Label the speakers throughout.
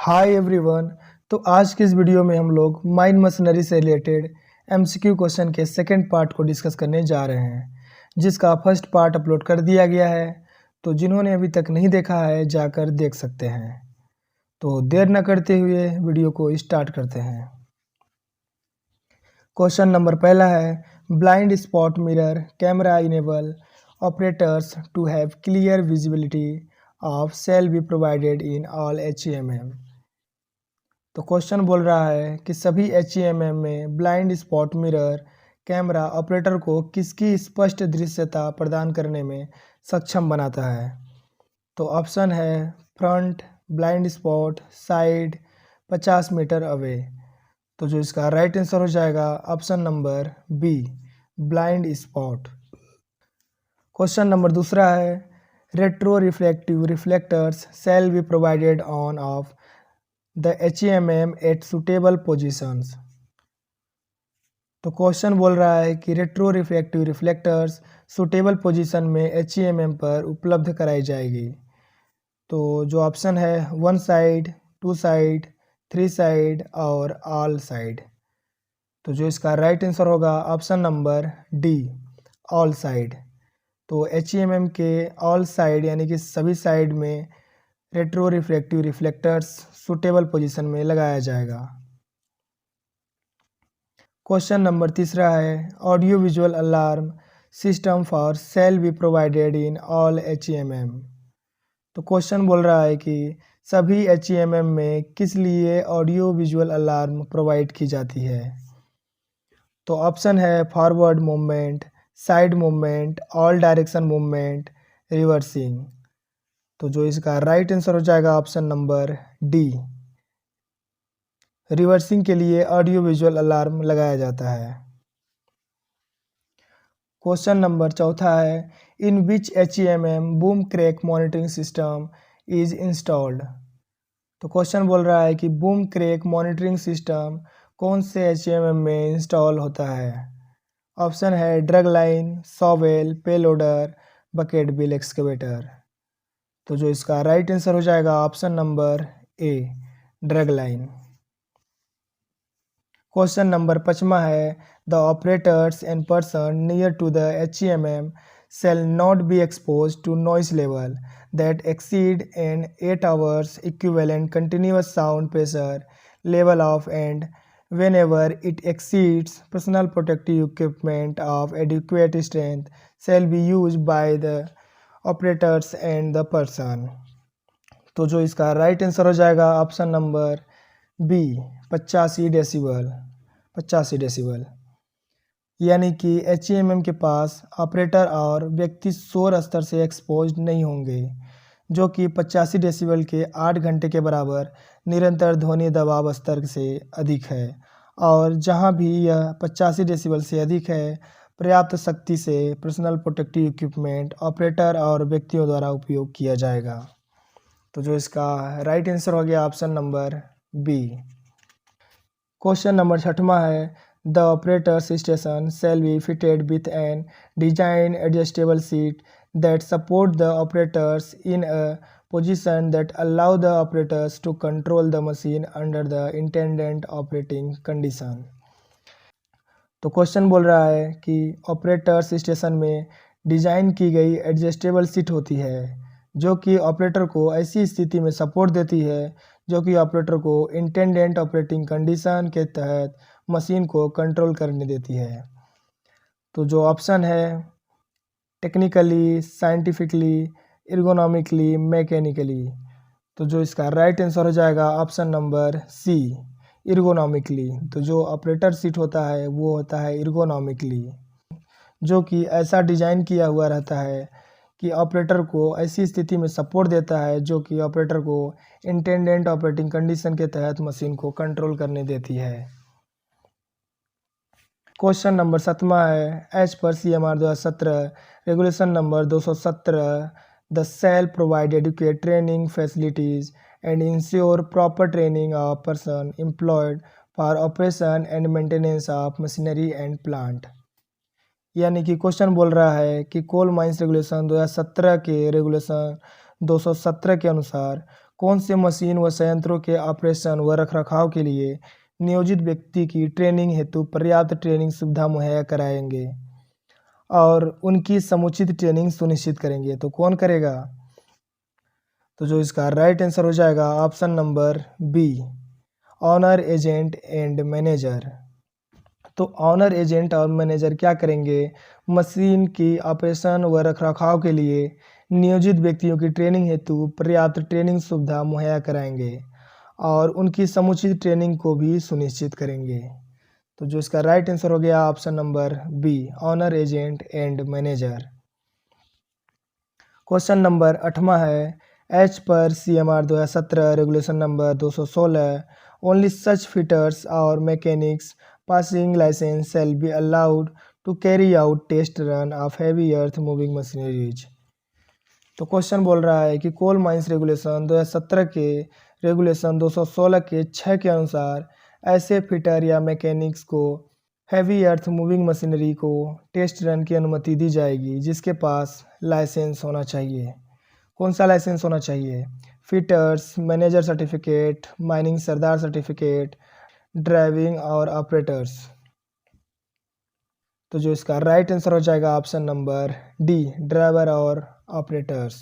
Speaker 1: Hi everyone. तो आज की इस वीडियो में हम लोग माइन मशीनरी से रिलेटेड एमसीक्यू क्वेश्चन के सेकंड पार्ट को डिस्कस करने जा रहे हैं, जिसका फर्स्ट पार्ट अपलोड कर दिया गया है। तो जिन्होंने अभी तक नहीं देखा है जाकर देख सकते हैं। तो देर न करते हुए वीडियो को स्टार्ट करते हैं। क्वेश्चन नंबर पहला है, blind spot mirror camera enable operators to have clear visibility of shall be provided in all HEMM। तो क्वेश्चन बोल रहा है कि सभी HEMM में blind spot mirror camera operator को किसकी स्पष्ट दृश्यता प्रदान करने में सक्षम बनाता है। तो ऑप्शन है front, blind spot, side, 50 metre away. तो जो इसका राइट आंसर हो जाएगा option number B, blind spot. Question number दूसरा है, retro reflective reflectors shall be provided on of the HEMM at suitable positions. तो क्वेश्चन बोल रहा है कि retro reflective reflectors suitable position में HEMM पर उपलब्ध कराई जाएगी। तो जो ऑप्शन है 1 साइड, 2 साइड, 3 साइड और ऑल साइड। तो जो इसका राइट आंसर होगा option number D, all side. तो HEMM के ऑल साइड यानी कि सभी साइड में retro reflective reflectors suitable position में लगाया जाएगा। क्वेश्चन नंबर तीसरा है, audio visual alarm system for shell be provided in all HEMM। तो क्वेश्चन बोल रहा है कि सभी HEMM में किस लिए ऑडियो विजुअल अलार्म प्रोवाइड की जाती है। तो ऑप्शन है forward movement, side movement, all direction movement, reversing. तो जो इसका राइट आंसर हो जाएगा ऑप्शन नंबर डी, रिवर्सिंग के लिए ऑडियो विजुअल अलार्म लगाया जाता है। क्वेश्चन नंबर चौथा है, इन विच HEMM boom crack monitoring system is installed. तो क्वेश्चन बोल रहा है कि बूम क्रैक मॉनिटरिंग सिस्टम कौन से HEMM में इंस्टॉल होता है। ऑप्शन है drag line, shovel, payloader, bucket wheel excavator. तो जो इसका राइट आंसर हो जाएगा option number A, drag line. Question number 5वां है, the operators and person near to the HEMM shall not be exposed to noise level that exceed an 8 hours equivalent continuous sound pressure level of, and whenever it exceeds, personal protective equipment of adequate strength shall be used by the operators and the person। तो जो इसका right answer हो जाएगा option number B, 85 decibel. 85 decibel यानी कि HEMM के पास operator और व्यक्ति शोर स्तर से एक्सपोज नहीं होंगे, जो कि 85 डेसिबल के 8 घंटे के बराबर निरंतर ध्वनि दबाव स्तर से अधिक है। और जहां भी यह 85 डेसिबल से अधिक है, पर्याप्त शक्ति से पर्सनल प्रोटेक्टिव इक्विपमेंट ऑपरेटर और व्यक्तियों द्वारा उपयोग किया जाएगा। तो जो इसका राइट आंसर हो गया option number B. Question number 6वां है, the operators station shall be fitted with an design adjustable seat that support the operators in a position that allow the operators to control the machine under the intended operating condition. तो question बोल रहा है कि operators station में design की गई adjustable seat होती है, जो कि ऑपरेटर को ऐसी स्थिति में सपोर्ट देती है जो कि ऑपरेटर को इंटेंडेंट ऑपरेटिंग कंडीशन के तहत मशीन को कंट्रोल करने देती है। तो जो ऑप्शन है टेक्निकली, साइंटिफिकली, एर्गोनॉमिकली, मैकेनिकली। तो जो इसका राइट आंसर हो जाएगा ऑप्शन नंबर सी, एर्गोनॉमिकली। तो जो ऑपरेटर सीट होता है वो होता है एर्गोनॉमिकली, जो कि ऐसा डिज़ाइन किया हुआ रहता है कि ऑपरेटर को ऐसी स्थिति में सपोर्ट देता है जो कि ऑपरेटर को इंटेंडेंट ऑपरेटिंग कंडीशन के तहत मशीन को कंट्रोल करने देती है। क्वेश्चन नंबर 7वां है, एज पर CMR 2017 regulation number 217 the shall provide adequate training facilities and ensure proper training of person employed for operation and maintenance of machinery and plant. यानी कि क्वेश्चन बोल रहा है कि कोल माइंस रेगुलेशन 2017 के regulation 217 के अनुसार कौन से मशीन व संयंत्रों के ऑपरेशन व रखरखाव के लिए नियोजित व्यक्ति की ट्रेनिंग हेतु पर्याप्त ट्रेनिंग सुविधा मुहैया कराएंगे और उनकी समुचित ट्रेनिंग सुनिश्चित करेंगे? तो कौन करेगा? तो जो इसका राइट आंसर हो जाएगा option number B, owner agent and manager. तो ऑनर एजेंट और मैनेजर क्या करेंगे? मशीन की ऑपरेशन व रखरखाव के लिए नियोजित व्यक्तियों की ट्रेनिंग हेतु पर्याप्त ट्रेनिंग सुविधा मुहैया कराएंगे और उनकी समुचित ट्रेनिंग को भी सुनिश्चित करेंगे। तो जो इसका राइट आंसर हो गया option number B, owner agent and manager. Question number 8वां है, as per CMR 2017 regulation number 216 only such fitters और mechanics passing license shall be allowed to carry out test run of heavy earth moving machineries। तो question बोल रहा है कि coal mines regulation 2017 के regulation 216 के 6 के अनुसार ऐसे फिटर या मैकेनिक्स को हैवी अर्थ मूविंग मशीनरी को टेस्ट रन की अनुमति दी जाएगी जिसके पास लाइसेंस होना चाहिए। कौन सा लाइसेंस होना चाहिए? फिटर्स, मैनेजर सर्टिफिकेट, माइनिंग सरदार सर्टिफिकेट, ड्राइविंग और ऑपरेटर्स। तो जो इसका राइट आंसर हो जाएगा ऑप्शन नंबर डी, ड्राइवर और ऑपरेटर्स।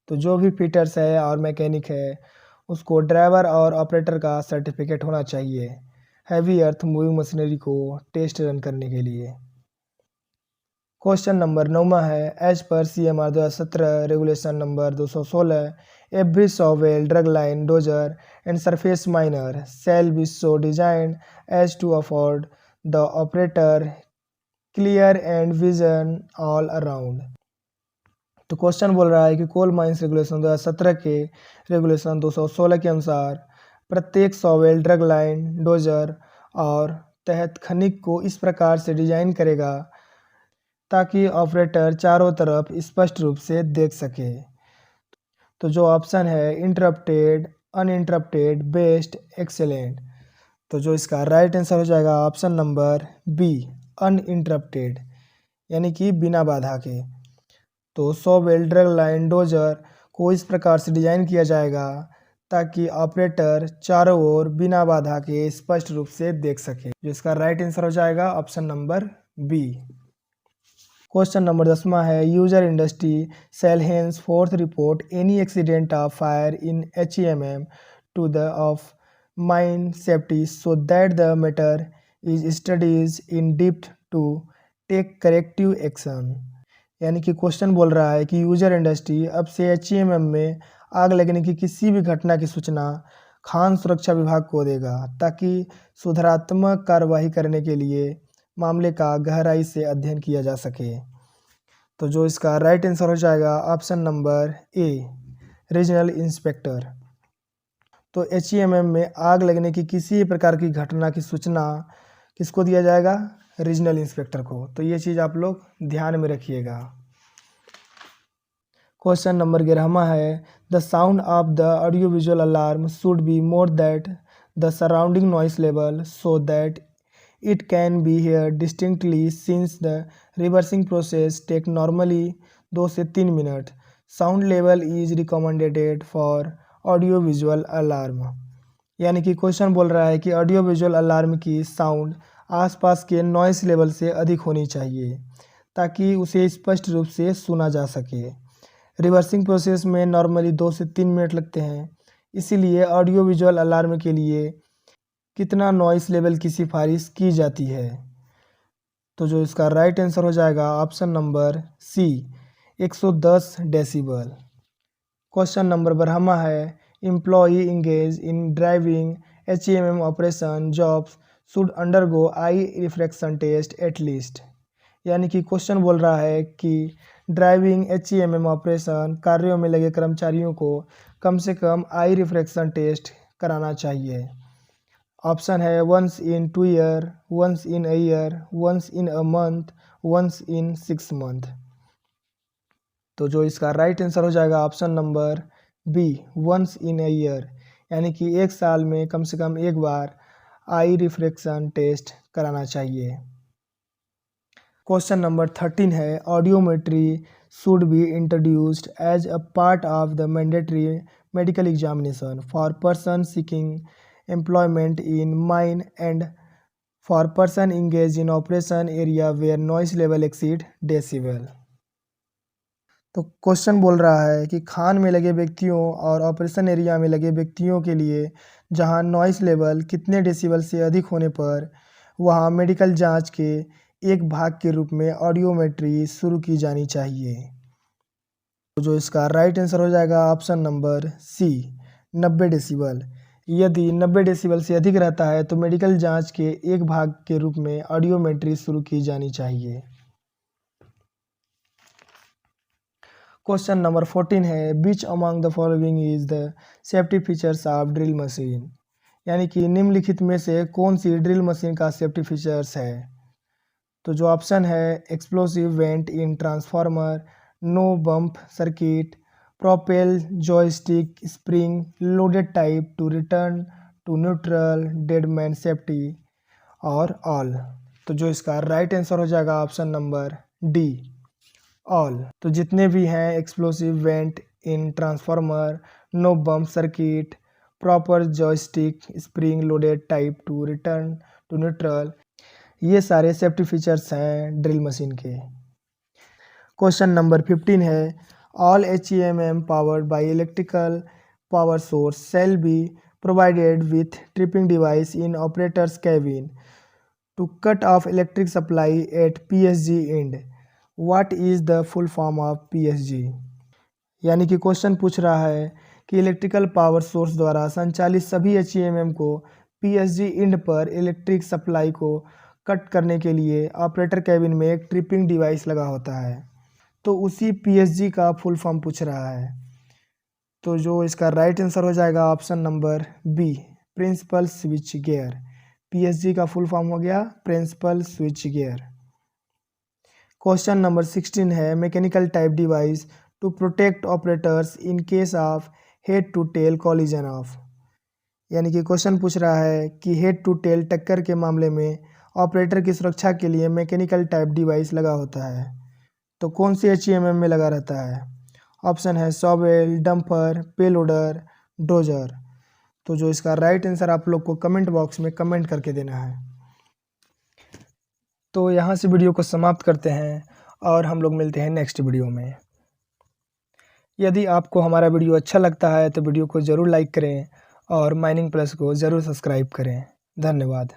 Speaker 1: तो जो भी फिटर्स है और मैकेनिक है उसको ड्राइवर और ऑपरेटर का सर्टिफिकेट होना चाहिए हैवी अर्थ मूविंग मशीनरी को टेस्ट रन करने के लिए। क्वेश्चन नंबर 9वां है, एज पर CMR 2017 regulation number 216 every shovel dragline dozer and surface miner shall be so designed as to afford the operator clear and vision all around. तो question बोल रहा है कि कोल माइंस रेगुलेशन 2017 के regulation 216 के अनुसार प्रत्येक सॉवेल ड्रग लाइन डोजर और तहत खनिक को इस प्रकार से डिजाइन करेगा ताकि ऑपरेटर चारों तरफ स्पष्ट रूप से देख सके। तो जो ऑप्शन है इंटरप्टेड, अनइंटरप्टेड, बेस्ट, एक्सेलेंट। तो जो इसका राइट आंसर हो जाएगा ऑप्शन नंबर बी, अनइंटरप्टेड, यानी कि बिना बाधा के। तो सॉवेल ड्रग लाइन डोजर को इस प्रकार से डिजाइन किया जाएगा ताकि ऑपरेटर चारों ओर बिना बाधा के स्पष्ट रूप से देख सके। जिसका राइट आंसर हो जाएगा option number B. Question number 10वां है, user industry shall henceforth report any accident of fire in HEMM to the of mine safety so that the matter is studies in depth to take corrective action. यानी कि question बोल रहा है कि user industry अब से HEMM में आग लगने की किसी भी घटना की सूचना खान सुरक्षा विभाग को देगा ताकि सुधारात्मक कार्रवाई करने के लिए मामले का गहराई से अध्ययन किया जा सके। तो जो इसका राइट आंसर हो जाएगा ऑप्शन नंबर ए, रीजनल इंस्पेक्टर। तो HEMM में आग लगने की किसी प्रकार की घटना की सूचना किसको दिया जाएगा? रीजनल इंस्पेक्टर को। तो ये चीज़ आप लोग ध्यान में रखिएगा। क्वेश्चन नंबर 11वां है, the sound of the audio visual alarm should be more that the surrounding noise level so that it can be heard distinctly since the reversing process take normally 2 से 3 minute. Sound level is recommended for audio visual alarm. यानी कि question बोल रहा है कि audio visual alarm की sound आसपास के नॉइस लेवल से अधिक होनी चाहिए ताकि उसे स्पष्ट रूप से सुना जा सके। रिवर्सिंग प्रोसेस में नॉर्मली 2 से 3 मिनट लगते हैं, इसीलिए ऑडियो विजुअल अलार्म के लिए कितना नॉइस लेवल की सिफारिश की जाती है? तो जो इसका राइट आंसर हो जाएगा option number C, 110 decibel. Question number 12वां है, employee engage in driving HEMM operation jobs should undergo eye refraction test at least. यानी कि क्वेश्चन बोल रहा है कि ड्राइविंग HEMM ऑपरेशन कार्यों में लगे कर्मचारियों को कम से कम आई रिफ्रैक्शन टेस्ट कराना चाहिए। ऑप्शन है once in 2 year, once in a year, once in a month, once in 6 month. तो जो इसका राइट आंसर हो जाएगा option number B, once in a year, यानी कि 1 साल में कम से कम एक बार आई रिफ्रैक्शन टेस्ट कराना चाहिए। क्वेश्चन नंबर 13 है, audiometry should be introduced as a part of the mandatory medical examination, for person seeking employment in mine, and for person engaged in operation area where noise level exceed decibel। तो question बोल रहा है कि खान में लगे व्यक्तियों और operation area में लगे व्यक्तियों के लिए जहां नॉइस लेवल कितने डेसिबल से अधिक होने पर वहां मेडिकल जांच के एक भाग के रूप में ऑडियोमेट्री शुरू की जानी चाहिए। तो जो इसका राइट आंसर हो जाएगा ऑप्शन नंबर सी, 90 डेसिबल। यदि 90 डेसिबल से अधिक रहता है तो मेडिकल जांच के एक भाग के रूप में ऑडियोमेट्री शुरू की जानी चाहिए। क्वेश्चन नंबर 14 है, which among the following is the safety features of drill machine, यानी कि निम्नलिखित में से कौन सी ड्रिल मशीन का सेफ्टी फीचर्स है। तो जो ऑप्शन है, explosive vent in transformer, no bump circuit, propel joystick spring loaded type to return to neutral, deadman safety, और ऑल। तो जो इसका राइट आंसर हो जाएगा ऑप्शन नंबर डी, ऑल। तो जितने भी हैं, explosive vent in transformer, no bump circuit, proper joystick spring loaded type to return to neutral, ये सारे सेफ्टी फीचर्स हैं ड्रिल मशीन के। क्वेश्चन नंबर 15 है, all HEMM powered by electrical power source shall be provided with tripping device in operators cabin to cut off electric supply at PSG end. What is the full form of PSG। यानी कि question पूछ रहा है कि electrical power source द्वारा संचालित सभी HEMM को PSG इंड पर इलेक्ट्रिक सप्लाई को कट करने के लिए ऑपरेटर कैबिन में एक ट्रिपिंग डिवाइस लगा होता है। तो उसी PSG का फुल फॉर्म पूछ रहा है। तो जो इसका राइट आंसर हो जाएगा option number B, principal switch gear. PSG का फुल फॉर्म हो गया principal switch gear. Question number 16 है, mechanical type device to protect operators in case of head to tail collision of. यानी कि क्वेश्चन पूछ रहा है कि हेड टू टेल टक्कर के मामले में ऑपरेटर की सुरक्षा के लिए मैकेनिकल टाइप डिवाइस लगा होता है। तो कौन सी HEMM में लगा रहता है। ऑप्शन है शॉवेल, डंपर, पेलोडर, डोजर। तो जो इसका राइट आंसर आप लोग को कमेंट बॉक्स में कमेंट करके देना है। तो यहाँ से वीडियो को समाप्त करते हैं और हम लोग मिलते हैं नेक्स्ट वीडियो में। यदि आपको हमारा वीडियो अच्छा लगता है तो वीडियो को ज़रूर लाइक करें और माइनिंग प्लस को ज़रूर सब्सक्राइब करें। धन्यवाद।